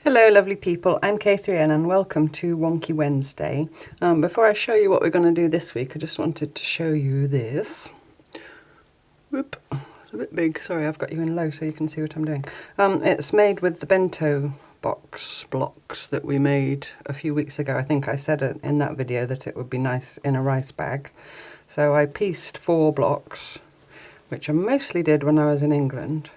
Hello lovely people, I'm K3N and welcome to Wonky Wednesday. Before I show you what we're going to do this week, I just wanted to show you this. Whoop, it's a bit big, sorry, I've got you in low so you can see what I'm doing. It's made with the bento box blocks that we made a few weeks ago. I think I said in that video that it would be nice in a rice bag. So I pieced 4 blocks, which I mostly did when I was in England.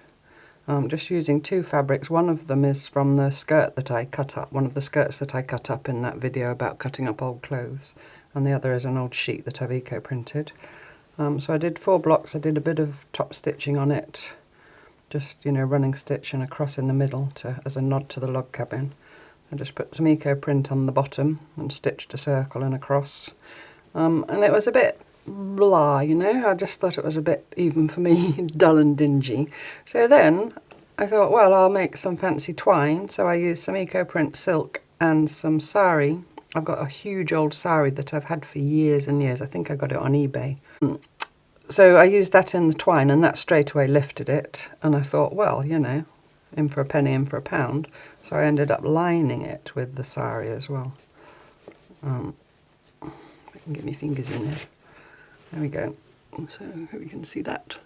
Just using 2 fabrics. One of them is from the skirt that I cut up, one of the skirts that I cut up in that video about cutting up old clothes, and the other is an old sheet that I've eco-printed. So I did 4 blocks, I did a bit of top stitching on it, just, you know, running stitch and a cross in the middle as a nod to the log cabin. I just put some eco-print on the bottom and stitched a circle and a cross. And it was a bit blah, you know, I just thought it was a bit, even for me, dull and dingy. So then I thought, well, I'll make some fancy twine. So I used some eco-print silk and some sari. I've got a huge old sari that I've had for years and years. I think I got it on eBay. So I used that in the twine and that straight away lifted it. And I thought, well, you know, in for a penny, in for a pound. So I ended up lining it with the sari as well. I can get my fingers in there. There we go. So we can see that.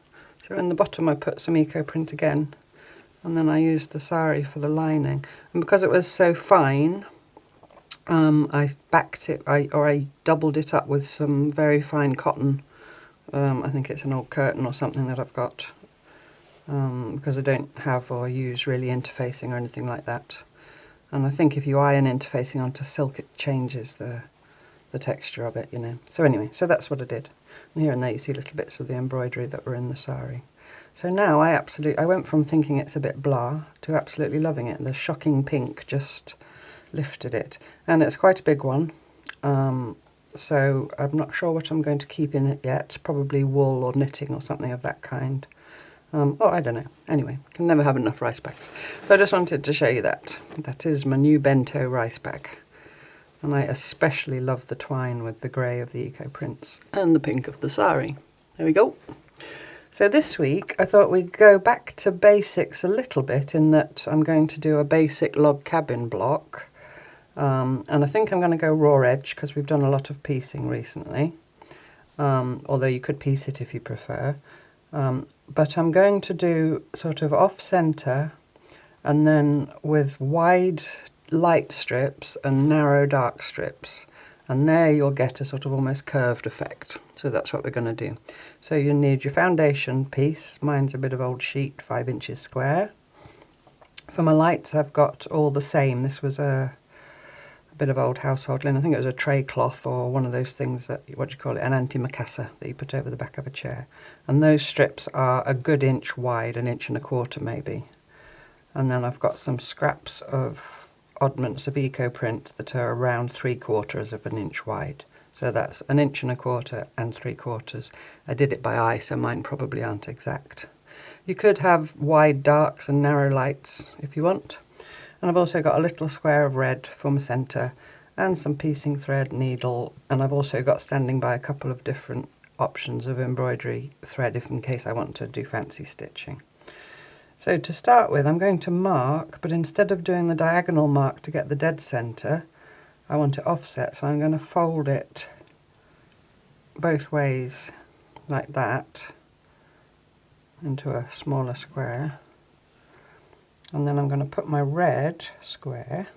So in the bottom I put some eco-print again, and then I used the sari for the lining. And because it was so fine, I backed it, I doubled it up with some very fine cotton. I think it's an old curtain or something that I've got, because I don't have or use really interfacing or anything like that. And I think if you iron interfacing onto silk, it changes the texture of it, you know. So anyway, so that's what I did. And here and there you see little bits of the embroidery that were in the sari. So now I went from thinking it's a bit blah to absolutely loving it. The shocking pink just lifted it. And it's quite a big one. So I'm not sure what I'm going to keep in it yet. Probably wool or knitting or something of that kind. Oh, I don't know. Anyway, can never have enough rice bags. So I just wanted to show you that. That is my new bento rice bag. And I especially love the twine with the grey of the eco-prints and the pink of the sari. There we go. So this week I thought we'd go back to basics a little bit, in that I'm going to do a basic log cabin block. And I think I'm going to go raw edge because we've done a lot of piecing recently. Although you could piece it if you prefer. But I'm going to do sort of off-centre and then with wide light strips and narrow dark strips, and there you'll get a sort of almost curved effect. So that's what we're going to do. So you need your foundation piece. Mine's a bit of old sheet, 5 inches square. For my lights I've got all the same. This was a bit of old household linen. I think it was a tray cloth or one of those things that, what do you call it, an antimacassar that you put over the back of a chair. And those strips are a good inch wide, 1.25 inches maybe. And then I've got some scraps of oddments of eco-print that are around 3/4 of an inch wide. So that's 1.25 inches and 3/4. I did it by eye, so mine probably aren't exact. You could have wide darks and narrow lights if you want. And I've also got a little square of red for my centre and some piecing thread, needle, and I've also got standing by a couple of different options of embroidery thread if in case I want to do fancy stitching. So to start with, I'm going to mark, but instead of doing the diagonal mark to get the dead centre, I want it offset, so I'm going to fold it both ways like that into a smaller square. And then I'm going to put my red square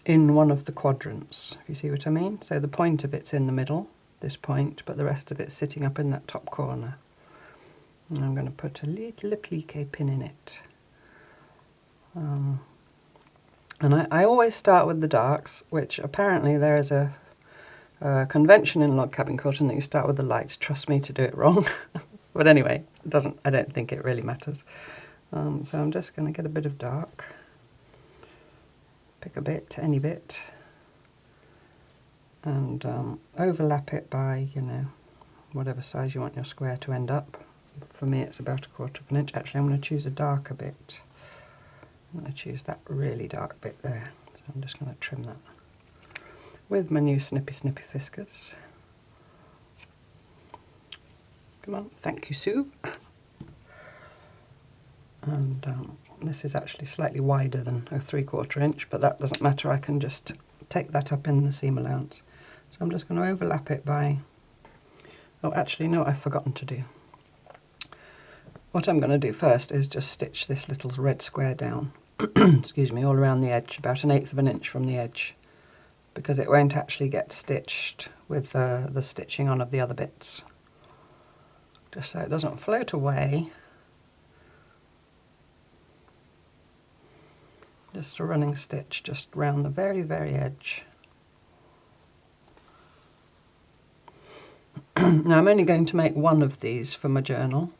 in one of the quadrants, if you see what I mean. So the point of it's in the middle, this point, but the rest of it's sitting up in that top corner. And I'm going to put a little applique pin in it. And I always start with the darks, which apparently there is a convention in log cabin cotton that you start with the lights. Trust me to do it wrong. But anyway, I don't think it really matters. So I'm just going to get a bit of dark. Pick a bit, any bit. And overlap it by, you know, whatever size you want your square to end up. For me it's about 1/4 inch. Actually I'm going to choose a darker bit. I'm going to choose that really dark bit there. So I'm just going to trim that with my new snippy fiskars. Come on, thank you Sue. And This is actually slightly wider than a 3/4 inch, but that doesn't matter. I can just take that up in the seam allowance. So I'm just going to overlap it by, oh actually no, I've forgotten to do. What I'm going to do first is just stitch this little red square down, excuse me, all around the edge, about 1/8 of an inch from the edge, because it won't actually get stitched with the stitching on of the other bits. Just so it doesn't float away. Just a running stitch just round the very, very edge. Now I'm only going to make one of these for my journal,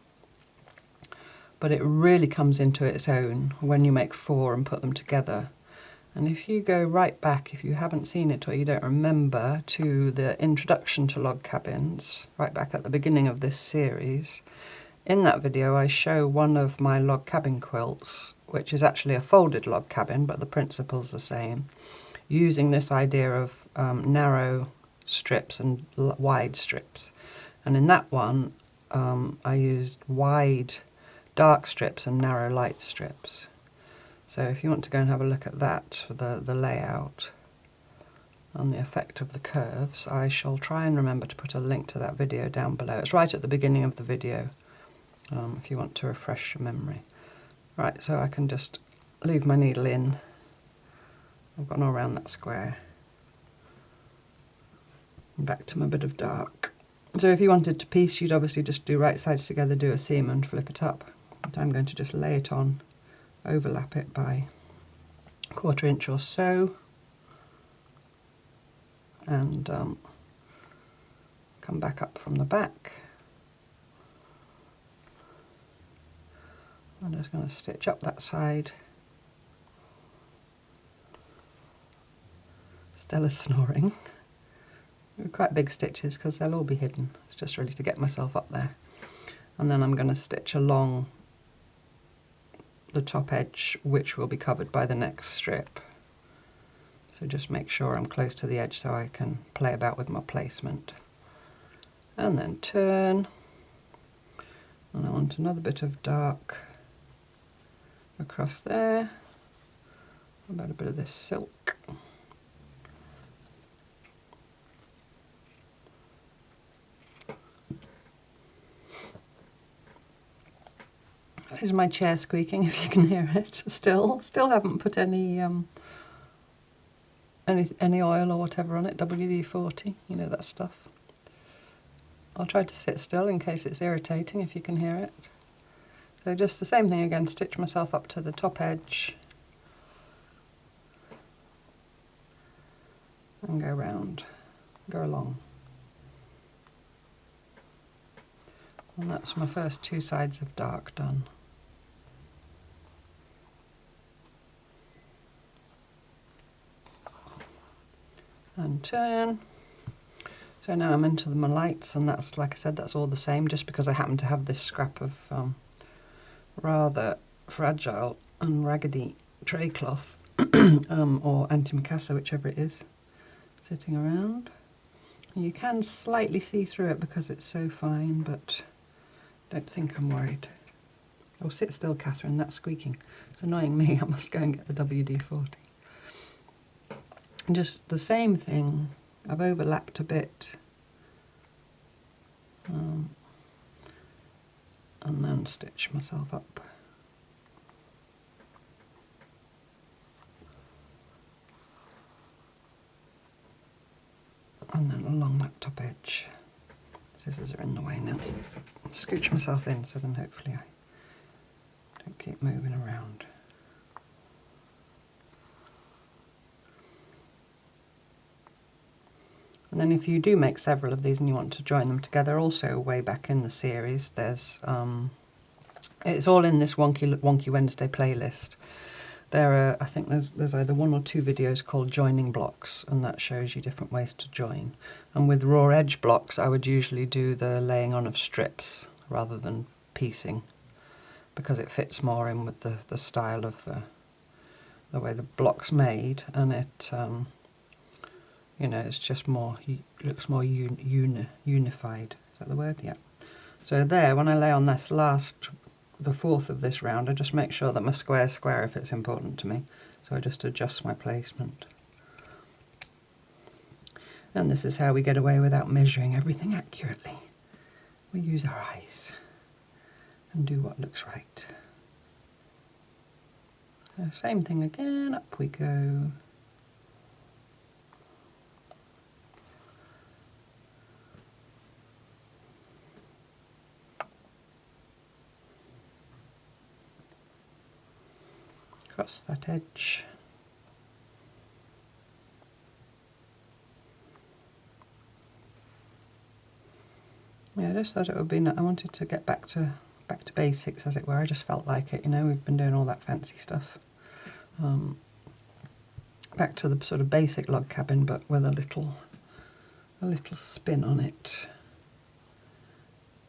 but it really comes into its own when you make 4 and put them together. And if you go right back, if you haven't seen it or you don't remember, to the introduction to log cabins, right back at the beginning of this series, in that video I show one of my log cabin quilts, which is actually a folded log cabin, but the principle's the same, using this idea of narrow strips and wide strips. And in that one I used wide dark strips and narrow light strips. So if you want to go and have a look at that for the layout and the effect of the curves, I shall try and remember to put a link to that video down below. It's right at the beginning of the video, if you want to refresh your memory. Right, so I can just leave my needle in. I've gone all around that square. Back to my bit of dark. So if you wanted to piece, you'd obviously just do right sides together, do a seam and flip it up. But I'm going to just lay it on, overlap it by 1/4 inch or so, and come back up from the back. I'm just going to stitch up that side. Stella's snoring. They're quite big stitches because they'll all be hidden. It's just really to get myself up there. And then I'm going to stitch along the top edge, which will be covered by the next strip. So just make sure I'm close to the edge so I can play about with my placement. And then turn. And I want another bit of dark across there. About a bit of this silk. That is my chair squeaking, if you can hear it. Still haven't put any oil or whatever on it. WD-40, you know, that stuff. I'll try to sit still in case it's irritating, if you can hear it. So just the same thing again, stitch myself up to the top edge and go round, go along. And that's my first 2 sides of dark done. And turn. So now I'm into my lights, and that's, like I said, that's all the same, just because I happen to have this scrap of rather fragile and raggedy tray cloth or antimacassar, whichever it is, sitting around. You can slightly see through it because it's so fine, but don't think I'm worried. Oh, sit still, Catherine, that's squeaking. It's annoying me. I must go and get the WD-40. And just the same thing, I've overlapped a bit. And then stitch myself up. And then along that top edge. Scissors are in the way now. Scooch myself in so then hopefully I don't keep moving around. And then if you do make several of these and you want to join them together, also way back in the series, there's it's all in this Wonky Wednesday playlist. There are, I think there's either 1 or 2 videos called Joining Blocks, and that shows you different ways to join. And with raw edge blocks, I would usually do the laying on of strips rather than piecing, because it fits more in with the style of the way the block's made, and it you know, it's just more, looks more unified. Is that the word? Yeah. So there, when I lay on this last the fourth of this round, I just make sure that my square's square if it's important to me. So I just adjust my placement. And this is how we get away without measuring everything accurately. We use our eyes and do what looks right. So same thing again, up we go. Across that edge. Yeah, I just thought it would be. I wanted to get back to basics, as it were. I just felt like it. You know, we've been doing all that fancy stuff. Back to the sort of basic log cabin, but with a little spin on it.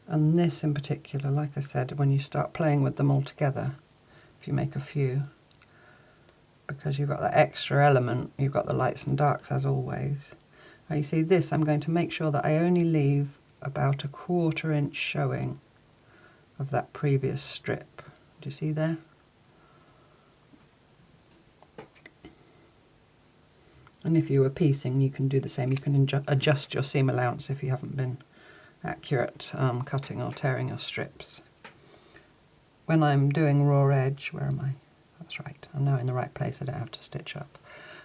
And this in particular, like I said, when you start playing with them all together, if you make a few, because you've got that extra element, you've got the lights and darks as always. Now you see this, I'm going to make sure that I only leave about a 1/4 inch showing of that previous strip. Do you see there? And if you were piecing, you can do the same. You can adjust your seam allowance if you haven't been accurate cutting or tearing your strips. When I'm doing raw edge, where am I? That's right, I'm now in the right place, I don't have to stitch up.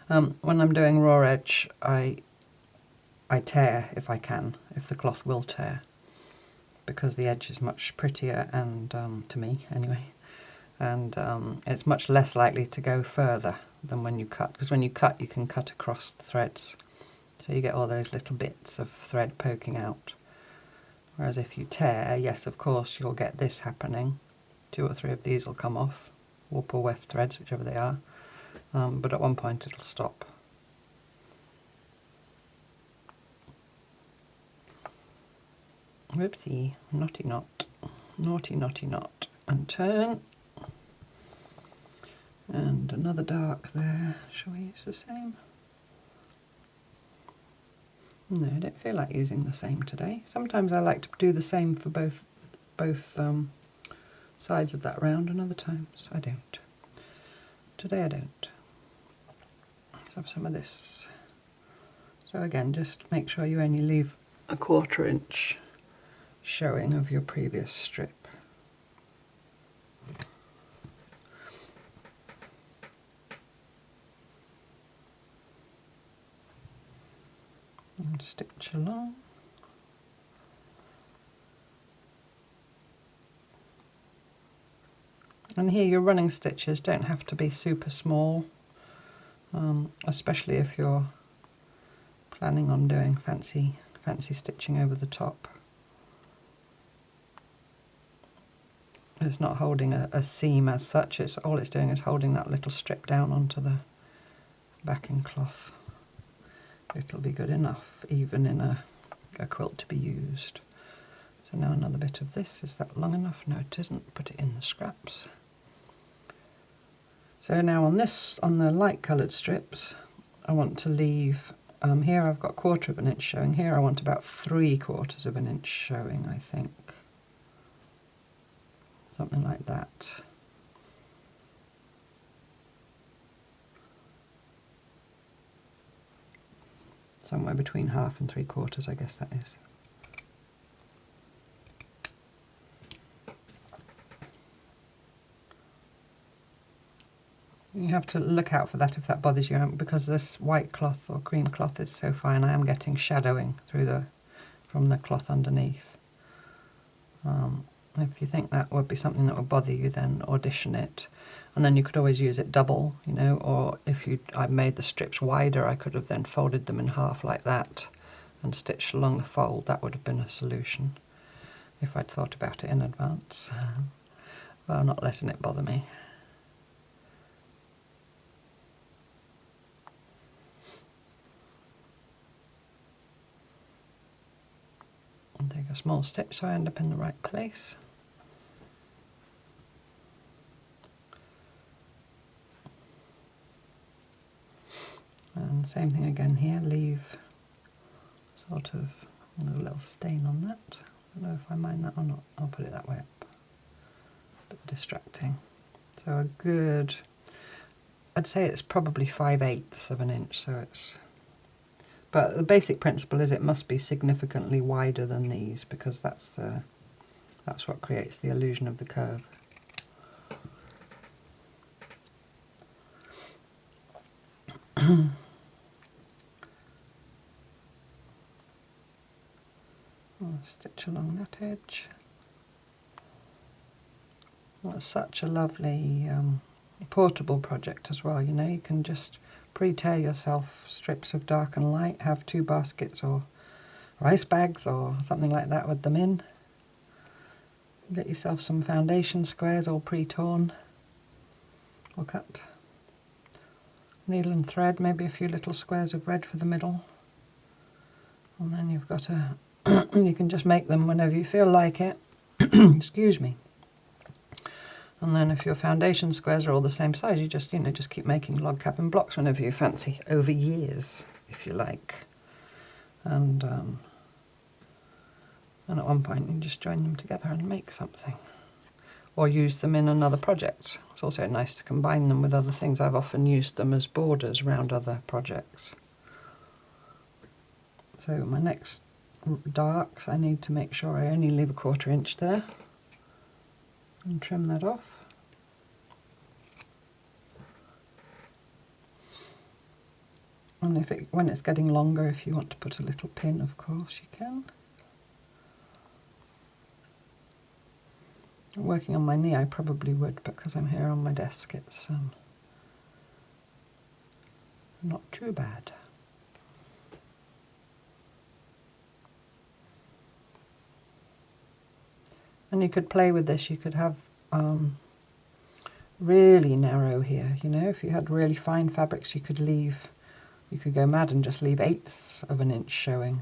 When I'm doing raw edge, I tear if I can, if the cloth will tear, because the edge is much prettier, and to me anyway, and it's much less likely to go further than when you cut, because when you cut you can cut across the threads, so you get all those little bits of thread poking out. Whereas if you tear, yes, of course you'll get this happening. 2 or 3 of these will come off, warp or weft threads, whichever they are, but at one point it'll stop. Whoopsie, naughty knot, naughty naughty knot, and turn. And another dark there. Shall we use the same? No, I don't feel like using the same today. Sometimes I like to do the same for both sides of that round, and other times I don't. Today I don't. Let's have some of this. So again, just make sure you only leave a 1/4 inch showing of your previous strip. And stitch along. And here your running stitches don't have to be super small, especially if you're planning on doing fancy stitching over the top. It's not holding a seam as such, all it's doing is holding that little strip down onto the backing cloth. It'll be good enough, even in a quilt to be used. So now another bit of this. Is that long enough? No, it isn't. Put it in the scraps. So now on the light coloured strips, I want to leave, here I've got 1/4 inch showing, here I want about 3/4 inch showing, I think. Something like that. Somewhere between 1/2 and 3/4, I guess that is. You have to look out for that if that bothers you, because this white cloth or cream cloth is so fine. I am getting shadowing from the cloth underneath. If you think that would be something that would bother you, then audition it, and then you could always use it double, you know, or if I made the strips wider, I could have then folded them in half like that and stitched along the fold. That would have been a solution if I'd thought about it in advance. Well, I'm not letting it bother me. And take a small stitch so I end up in the right place. And same thing again here, leave sort of a little stain on that. I don't know if I mind that or not, I'll put it that way up. a bit distracting. So a good, I'd say it's probably 5/8 of an inch, so it's, but the basic principle is it must be significantly wider than these, because that's what creates the illusion of the curve. I'll stitch along that edge. That's such a lovely portable project as well, you know, you can just pre-tear yourself strips of dark and light, have 2 baskets or rice bags or something like that with them in. Get yourself some foundation squares all pre-torn or cut. Needle and thread, maybe a few little squares of red for the middle. And then you've got a, you can just make them whenever you feel like it. Excuse me. And then if your foundation squares are all the same size, you just, you know, just keep making log cabin blocks whenever you fancy, over years, if you like. And at one point you just join them together and make something. Or use them in another project. It's also nice to combine them with other things. I've often used them as borders around other projects. So my next darks, I need to make sure I only leave a 1/4 inch there. And trim that off. And when it's getting longer, if you want to put a little pin, of course you can. Working on my knee, I probably would, but because I'm here on my desk, it's not too bad. And you could play with this. You could have really narrow here, you know, if you had really fine fabrics, you could go mad and just leave 1/8 of an inch showing.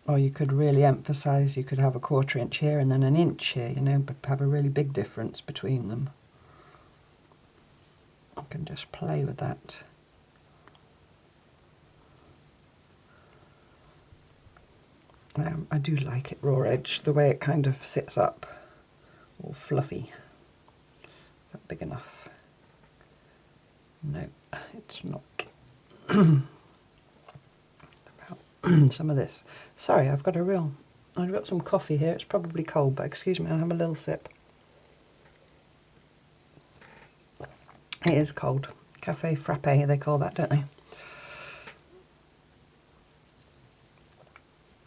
Or you could really emphasize, you could have a 1/4 inch here and then an inch here, you know, but have a really big difference between them. I can just play with that. I do like it raw edge, the way it kind of sits up, all fluffy. Is that big enough? No, it's not. Some of this. Sorry, I've got some coffee here. It's probably cold, but excuse me, I'll have a little sip. It is cold. Cafe frappe, they call that, don't they?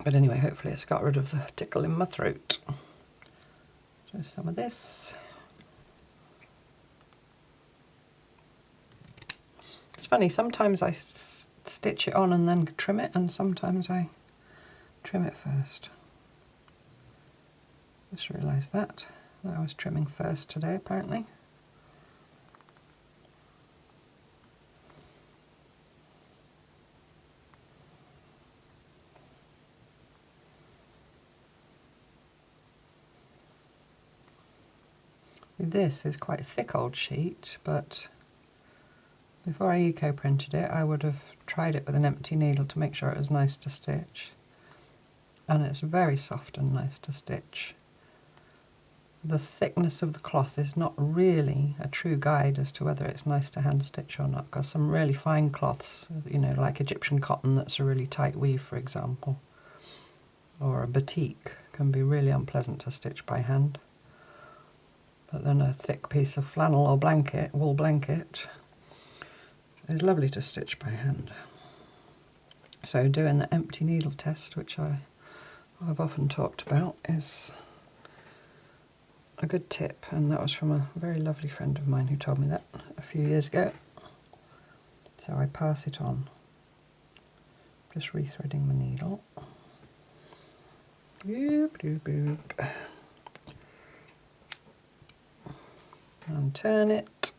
But anyway, hopefully it's got rid of the tickle in my throat. So some of this. It's funny, sometimes I stitch it on and then trim it, and sometimes I trim it first. Just realised that I was trimming first today, apparently. This is quite a thick old sheet, but before I eco-printed it, I would have tried it with an empty needle to make sure it was nice to stitch. And it's very soft and nice to stitch. The thickness of the cloth is not really a true guide as to whether it's nice to hand stitch or not, because some really fine cloths, you know, like Egyptian cotton that's a really tight weave, for example, or a batik, can be really unpleasant to stitch by hand. But then a thick piece of flannel or blanket, wool blanket, is lovely to stitch by hand. So doing the empty needle test, which I've often talked about, is a good tip, and that was from a very lovely friend of mine who told me that a few years ago. So I pass it on. Just rethreading my needle. Boop, boop, boop. And turn it.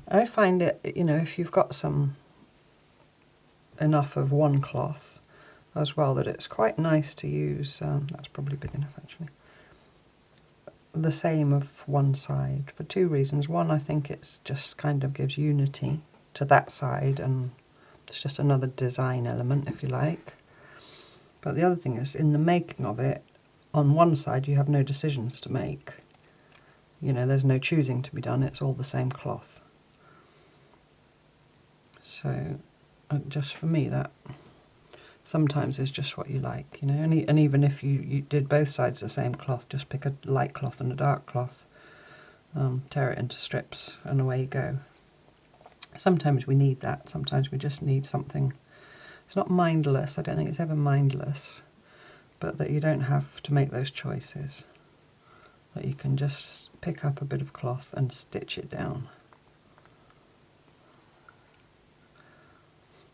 I find it, you know, if you've got enough of one cloth as well, that it's quite nice to use, that's probably big enough actually, the same of one side, for 2 reasons. One, I think it's just kind of gives unity to that side, and it's just another design element, if you like. But the other thing is, in the making of it, on one side you have no decisions to make. You know, there's no choosing to be done, it's all the same cloth. So just for me, that sometimes is just what you like, you know, and even if you did both sides the same cloth, just pick a light cloth and a dark cloth, tear it into strips and away you go. Sometimes we need that, sometimes we just need something. It's not mindless, I don't think it's ever mindless, but that you don't have to make those choices. That you can just pick up a bit of cloth and stitch it down.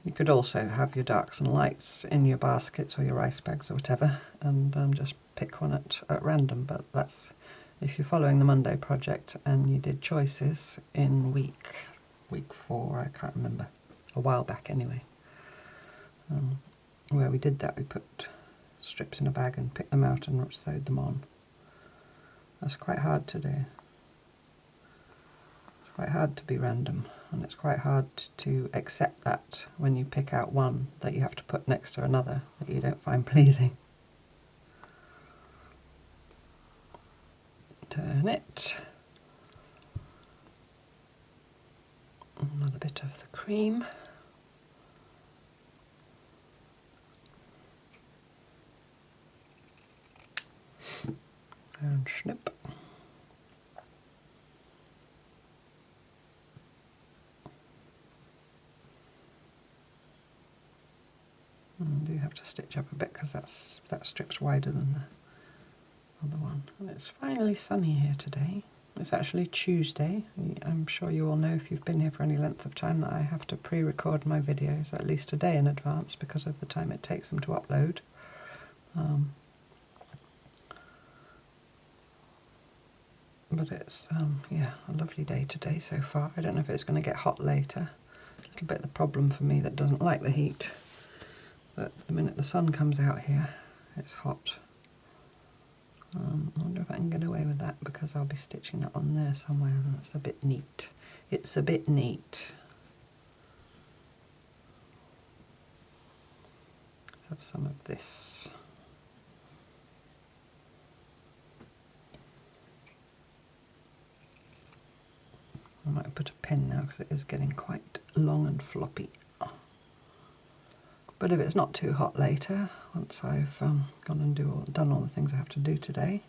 You could also have your darks and lights in your baskets or your rice bags or whatever, and just pick one at random, but that's if you're following the Monday project and you did choices in week 4, I can't remember, a while back anyway, where we did that. We put strips in a bag and picked them out and sewed them on. That's quite hard to do. It's quite hard to be random, and it's quite hard to accept that when you pick out one that you have to put next to another that you don't find pleasing. Turn it. Another bit of the cream. And snip. And you have to stitch up a bit because that strip's wider than the other one. And it's finally sunny here today. It's actually Tuesday. I'm sure you all know, if you've been here for any length of time, that I have to pre-record my videos at least a day in advance because of the time it takes them to upload. But it's, yeah, a lovely day today so far. I don't know if it's going to get hot later. A little bit the problem for me that doesn't like the heat. But the minute the sun comes out here, it's hot. I wonder if I can get away with that because I'll be stitching that on there somewhere, and that's a bit neat. It's a bit neat. Let's have some of this. I might put a pin now because it is getting quite long and floppy. But if it's not too hot later, once I've gone and done all the things I have to do today,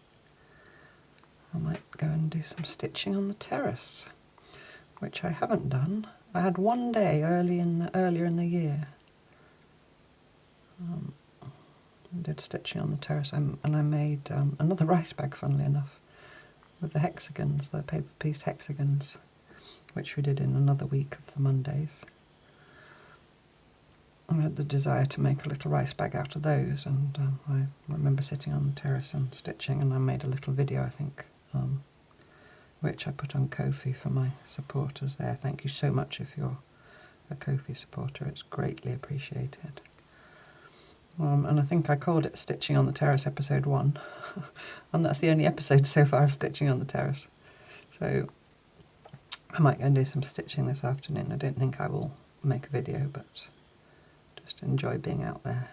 I might go and do some stitching on the terrace, which I haven't done. I had one day earlier in the year. I did stitching on the terrace, and I made another rice bag, funnily enough, with the hexagons, the paper pieced hexagons, which we did in another week of the Mondays. I had the desire to make a little rice bag out of those, and I remember sitting on the terrace and stitching, and I made a little video, I think, which I put on Ko-fi for my supporters there. Thank you so much if you're a Ko-fi supporter, it's greatly appreciated. And I think I called it Stitching on the Terrace episode 1, and that's the only episode so far of Stitching on the Terrace. So I might go and do some stitching this afternoon. I don't think I will make a video, but just enjoy being out there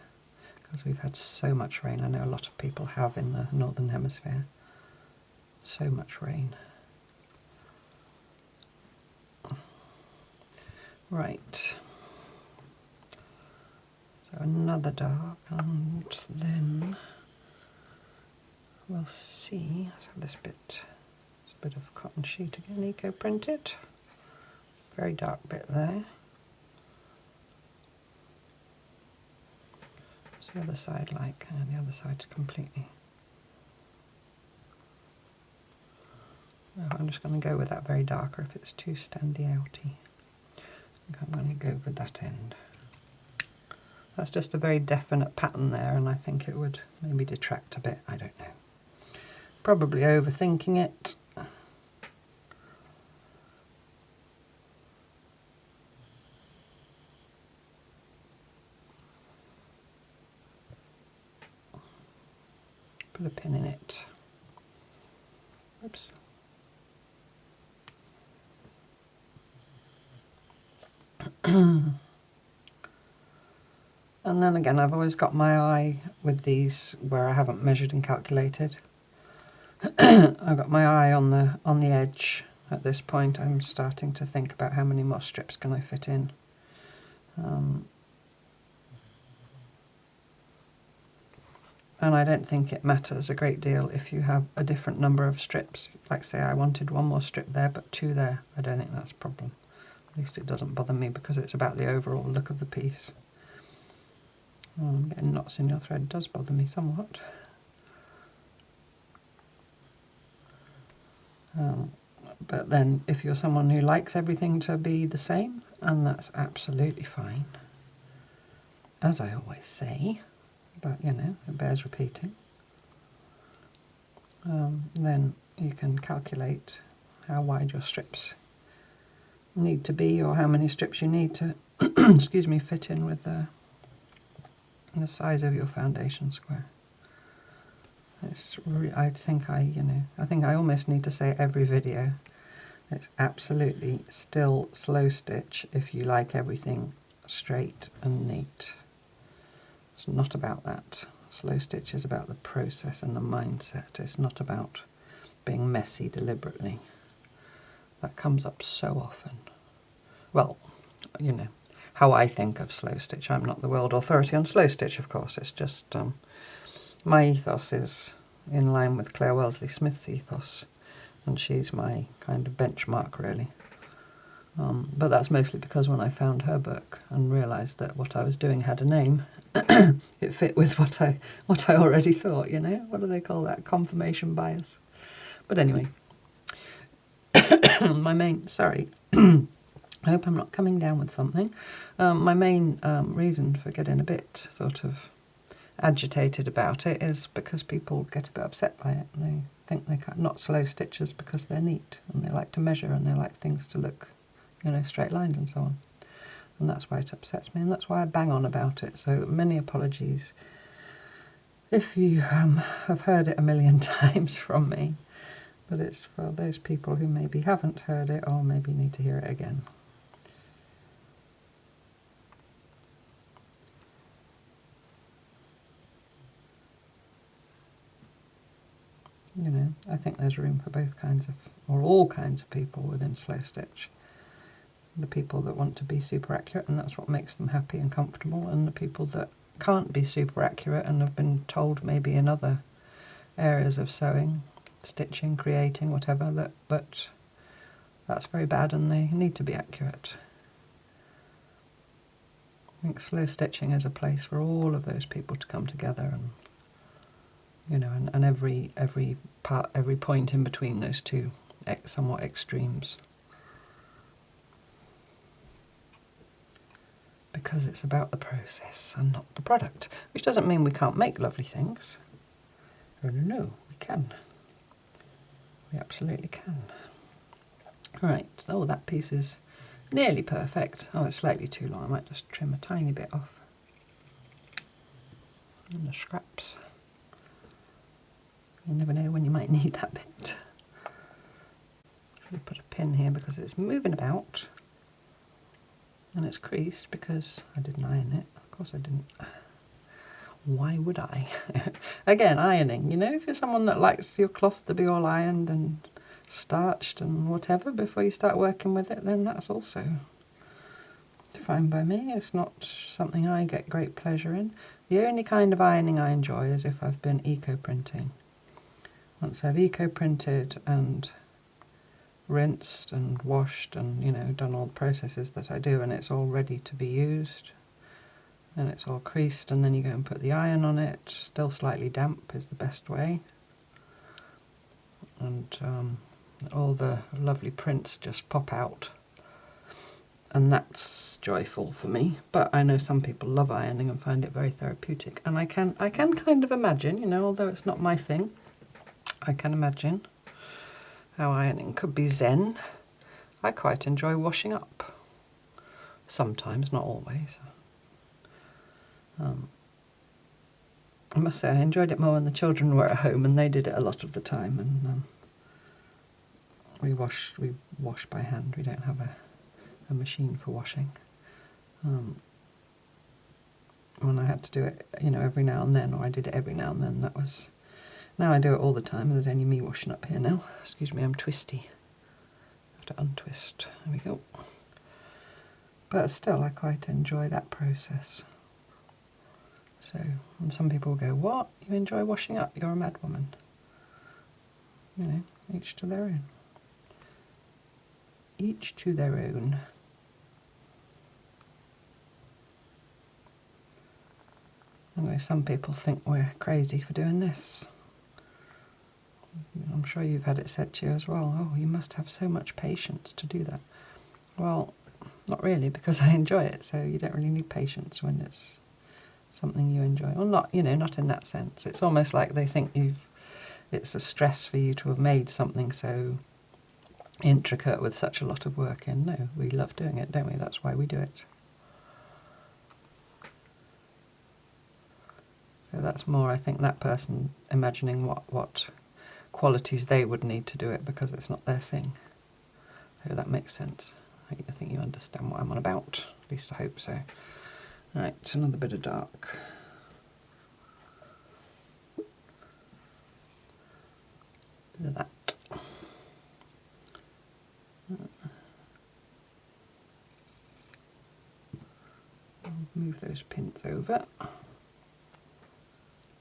because we've had so much rain. I know a lot of people have in the northern hemisphere. So much rain. Right. So another dark, and then we'll see. Let's have this bit. It's a bit of cotton sheet again, eco printed. Very dark bit there. The other side like, the other side's completely. I'm just going to go with that very dark, or if it's too standy outy, I think I'm going to go with that end. That's just a very definite pattern there, and I think it would maybe detract a bit, I don't know. Probably overthinking it. Put a pin in it. Oops. And And then again, I've always got my eye with these where I haven't measured and calculated. I've got my eye on the edge. At this point, I'm starting to think about how many more strips can I fit in. And I don't think it matters a great deal if you have a different number of strips. Like say I wanted one more strip there, but two there. I don't think that's a problem. At least it doesn't bother me because it's about the overall look of the piece. Getting knots in your thread does bother me somewhat. But then if you're someone who likes everything to be the same, and that's absolutely fine, as I always say, but you know, it bears repeating, then you can calculate how wide your strips need to be, or how many strips you need to excuse me, fit in with the size of your foundation square. I think I almost need to say every video, it's absolutely still slow stitch if you like everything straight and neat. It's not about that. Slow stitch is about the process and the mindset. It's not about being messy deliberately. That comes up so often. Well, you know, how I think of slow stitch. I'm not the world authority on slow stitch, of course. It's just my ethos is in line with Claire Wellesley Smith's ethos, and she's my kind of benchmark, really. But that's mostly because when I found her book and realised that what I was doing had a name, it fit with what I already thought, you know? What do they call that? Confirmation bias. But anyway, sorry, I hope I'm not coming down with something. My main reason for getting a bit sort of agitated about it is because people get a bit upset by it. They think they can't, not slow stitches because they're neat and they like to measure and they like things to look, you know, straight lines and so on. And that's why it upsets me, and that's why I bang on about it. So many apologies if you have heard it a million times from me, but it's for those people who maybe haven't heard it or maybe need to hear it again. You know, I think there's room for both kinds of, or all kinds of people within slow stitch. The people that want to be super accurate and that's what makes them happy and comfortable, and the people that can't be super accurate and have been told maybe in other areas of sewing, stitching, creating, whatever, that's very bad and they need to be accurate. I think slow stitching is a place for all of those people to come together, and you know, and every point in between those two somewhat extremes. Because it's about the process and not the product, which doesn't mean we can't make lovely things. Oh no, we can. We absolutely can. Right, oh, that piece is nearly perfect. Oh, it's slightly too long. I might just trim a tiny bit off. And the scraps. You never know when you might need that bit. Should put a pin here because it's moving about. And it's creased because I didn't iron it. Of course I didn't. Why would I? Again, ironing. You know, if you're someone that likes your cloth to be all ironed and starched and whatever before you start working with it, then that's also fine by me. It's not something I get great pleasure in. The only kind of ironing I enjoy is if I've been eco-printing. Once I've eco-printed and rinsed and washed and, you know, done all the processes that I do, and it's all ready to be used and it's all creased, and then you go and put the iron on it, still slightly damp is the best way, and all the lovely prints just pop out, and that's joyful for me. But I know some people love ironing and find it very therapeutic, and I can kind of imagine, you know, although it's not my thing, I can imagine how ironing could be zen. I quite enjoy washing up. Sometimes, not always. I must say I enjoyed it more when the children were at home and they did it a lot of the time, and we wash by hand. We don't have a machine for washing. when I had to do it, you know, every now and then, or I did it every now and then. That was, now I do it all the time. There's only me washing up here now. Excuse me, I'm twisty. I have to untwist. There we go. But still, I quite enjoy that process. So, and some people go, what? You enjoy washing up? You're a mad woman. You know, each to their own. Each to their own. Anyway, some people think we're crazy for doing this. I'm sure you've had it said to you as well, oh, you must have so much patience to do that. Well, not really, because I enjoy it, so you don't really need patience when it's something you enjoy. Well, not, you know, not in that sense. It's almost like they think it's a stress for you to have made something so intricate with such a lot of work in. No, we love doing it, don't we? That's why we do it. So that's more, I think, that person imagining what qualities they would need to do it, because it's not their thing. So that makes sense. I think you understand what I'm on about. At least I hope so. Right, it's another bit of dark. Bit of that. I'll move those pins over.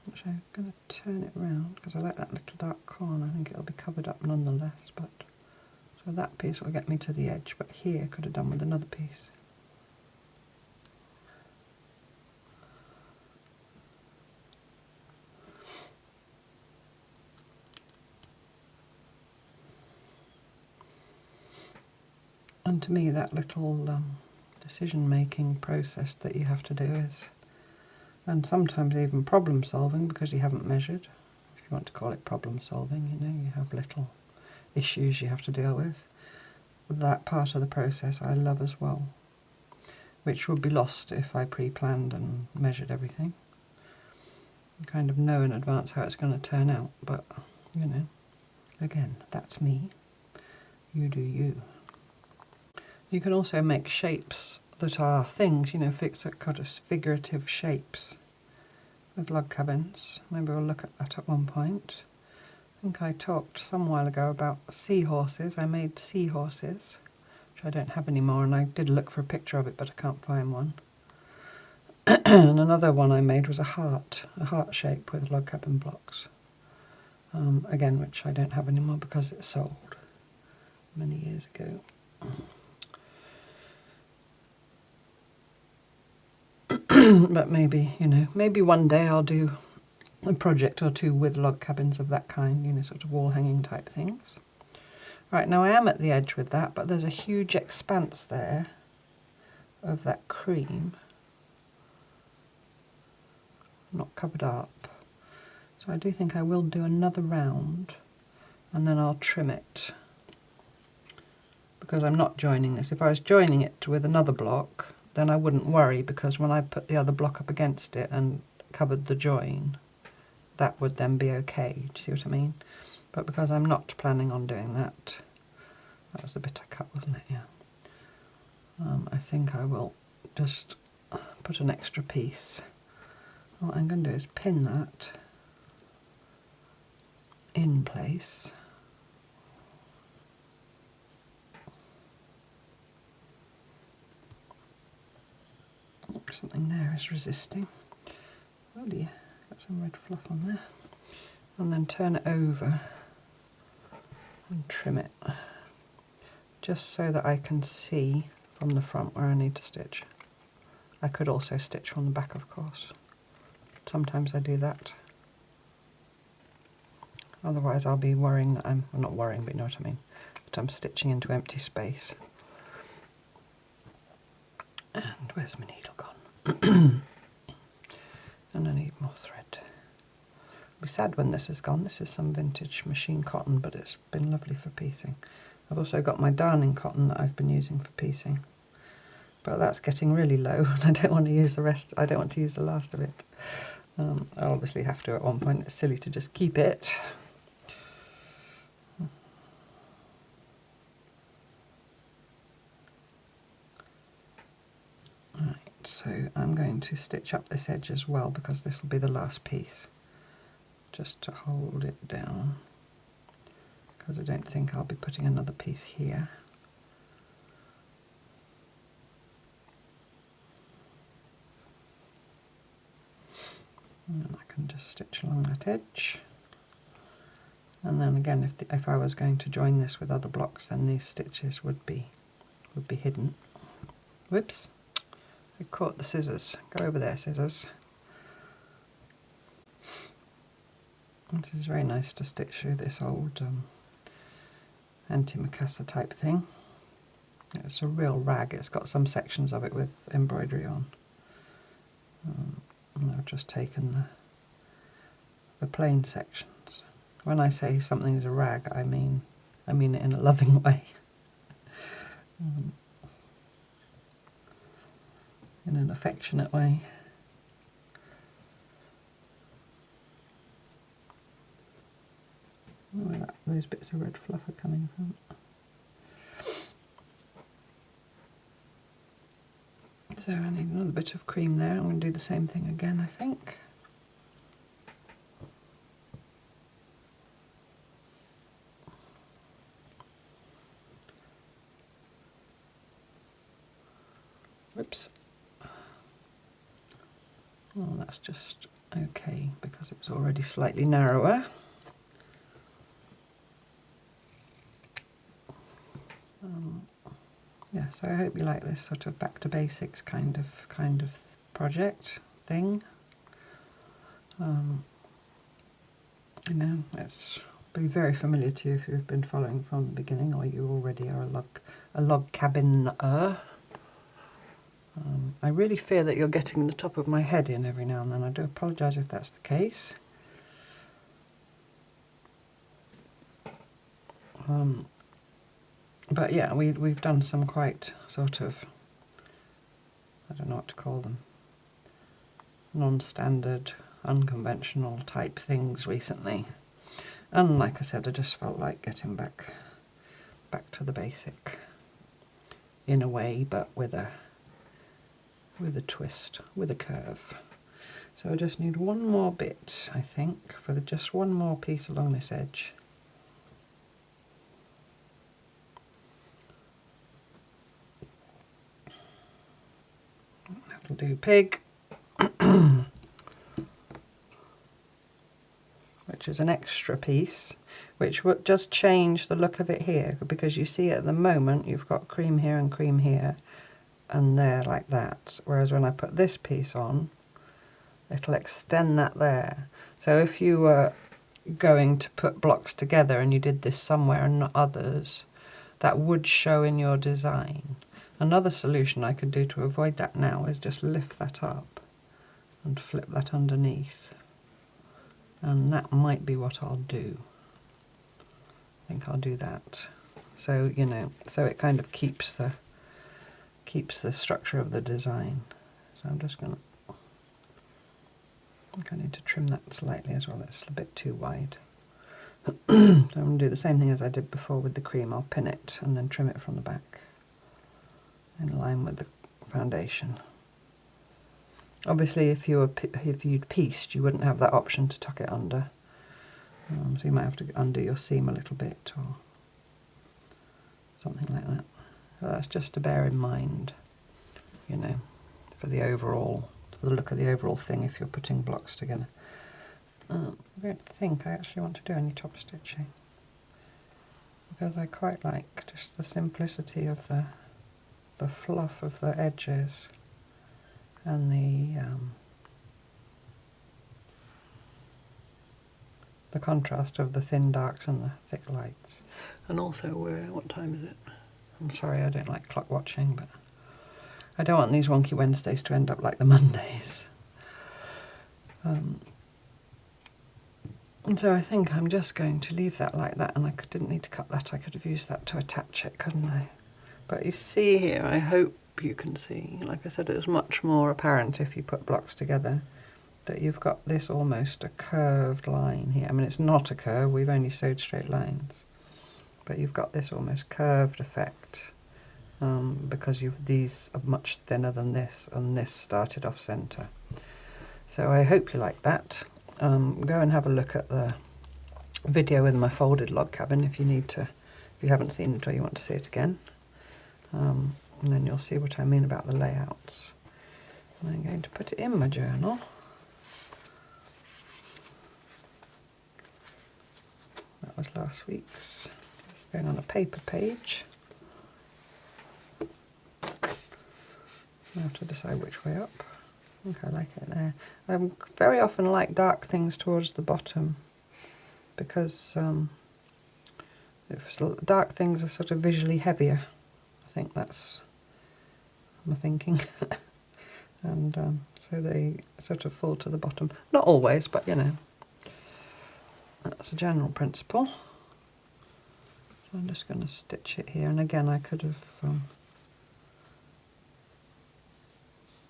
Actually, I'm going to turn it round because I like that little dark corner. I think it'll be covered up nonetheless. But so that piece will get me to the edge, but here could have done with another piece. And to me, that little decision-making process that you have to do is, and sometimes even problem solving, because you haven't measured, if you want to call it problem solving, you know, you have little issues you have to deal with. That part of the process I love as well, which would be lost if I pre-planned and measured everything. You kind of know in advance how it's going to turn out, but, you know, again, that's me. You do you. You can also make shapes that are things, you know, kind of figurative shapes with log cabins. Maybe we'll look at that at one point. I think I talked some while ago about seahorses. I made seahorses, which I don't have anymore, and I did look for a picture of it, but I can't find one. And another one I made was a heart shape with log cabin blocks. Again, which I don't have anymore because it sold many years ago. But maybe, you know, maybe one day I'll do a project or two with log cabins of that kind, you know, sort of wall hanging type things. Right, now I am at the edge with that, but there's a huge expanse there of that cream, not covered up. So I do think I will do another round and then I'll trim it, because I'm not joining this. If I was joining it with another block, then I wouldn't worry, because when I put the other block up against it and covered the join, that would then be okay. Do you see what I mean? But because I'm not planning on doing that, that was the bit I cut, wasn't it? Yeah. I think I will just put an extra piece. What I'm going to do is pin that in place. Something there is resisting. Oh dear, got some red fluff on there. And then turn it over and trim it, just so that I can see from the front where I need to stitch. I could also stitch from the back, of course. Sometimes I do that. Otherwise I'll be worrying that I'm, well, not worrying, but you know what I mean, that I'm stitching into empty space. And where's my needle gone? And I need more thread. I'll be sad when this is gone. This is some vintage machine cotton, but it's been lovely for piecing. I've also got my darning cotton that I've been using for piecing, but that's getting really low and I don't want to use the rest. I don't want to use the last of it. I'll obviously have to at one point. It's silly to just keep it. Right, So I'm going to stitch up this edge as well, because this will be the last piece, just to hold it down, because I don't think I'll be putting another piece here. And I can just stitch along that edge. And then again, if I was going to join this with other blocks, then these stitches would be hidden. Whoops, I caught the scissors. Go over there, scissors. This is very nice to stitch through this old antimacassar type thing. It's a real rag. It's got some sections of it with embroidery on. And I've just taken the plain sections. When I say something's a rag, I mean it in a loving way. In an affectionate way. Where those bits of red fluff are coming from. So I need another bit of cream there. I'm going to do the same thing again, I think. Whoops. Well, that's just okay because it's already slightly narrower. Yeah, so I hope you like this sort of back to basics kind of project thing. You know, it's be very familiar to you if you've been following from the beginning, or you already are a log cabiner. I really fear that you're getting the top of my head in every now and then. I do apologise if that's the case. But yeah, we've done some quite sort of, I don't know what to call them, non-standard, unconventional type things recently. And like I said, I just felt like getting back to the basic in a way, but with a twist, with a curve. So I just need one more bit, I think, for just one more piece along this edge. That'll do pig. Which is an extra piece, which would just change the look of it here, because you see at the moment you've got cream here and there like that, whereas when I put this piece on, it'll extend that there. So if you were going to put blocks together and you did this somewhere and not others, that would show in your design. Another solution I could do to avoid that now is just lift that up and flip that underneath. And that might be what I'll do. I think I'll do that. So, you know, so it kind of keeps the structure of the design. So I'm just going to, I think I need to trim that slightly as well. It's a bit too wide. So I'm going to do the same thing as I did before with the cream. I'll pin it and then trim it from the back in line with the foundation. Obviously, if you'd pieced, you wouldn't have that option to tuck it under. So you might have to undo your seam a little bit or something like that. So that's just to bear in mind, you know, for the look of the overall thing if you're putting blocks together. I don't think I actually want to do any top stitching, because I quite like just the simplicity of the fluff of the edges and the contrast of the thin darks and the thick lights. And also, what time is it? I'm sorry, I don't like clock watching, but I don't want these Wonky Wednesdays to end up like the Mondays. And so I think I'm just going to leave that like that, and I didn't need to cut that. I could have used that to attach it, couldn't I? But you see here, I hope you can see, like I said, it's much more apparent if you put blocks together that you've got this almost a curved line here. I mean, it's not a curve, we've only sewed straight lines, but you've got this almost curved effect, because these are much thinner than this, and this started off centre. So I hope you like that. Go and have a look at the video with my folded log cabin if you need to, if you haven't seen it or you want to see it again. And then you'll see what I mean about the layouts. And I'm going to put it in my journal. That was last week's. Going on a paper page. I have to decide which way up. I think I like it there. I very often like dark things towards the bottom because if dark things are sort of visually heavier. I think that's my thinking. And so they sort of fall to the bottom. Not always, but you know, that's a general principle. So I'm just going to stitch it here, and again I could have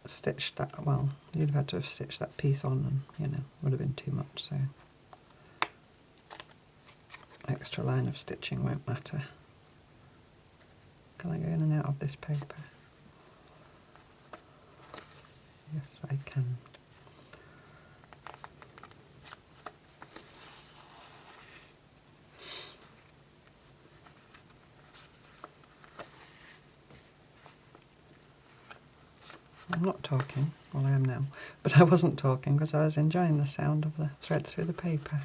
stitched that, well, you'd have had to have stitched that piece on, and you know, would have been too much, so extra line of stitching won't matter. Can I go in and out of this paper? Yes, I can. I'm not talking, well I am now, but I wasn't talking because I was enjoying the sound of the thread through the paper.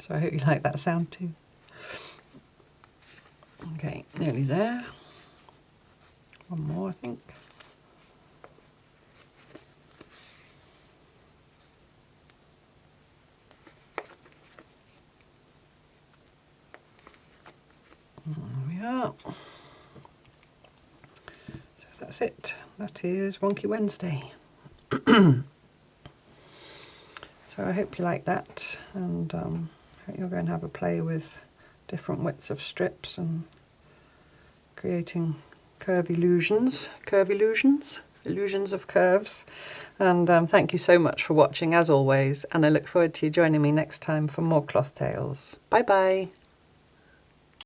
So I hope you like that sound too. Okay, nearly there. One more, I think. There we are. So that's it. That is Wonky Wednesday. So I hope you like that, and hope you're going to have a play with different widths of strips and creating illusions of curves. And thank you so much for watching as always, and I look forward to you joining me next time for more cloth tales. Bye bye.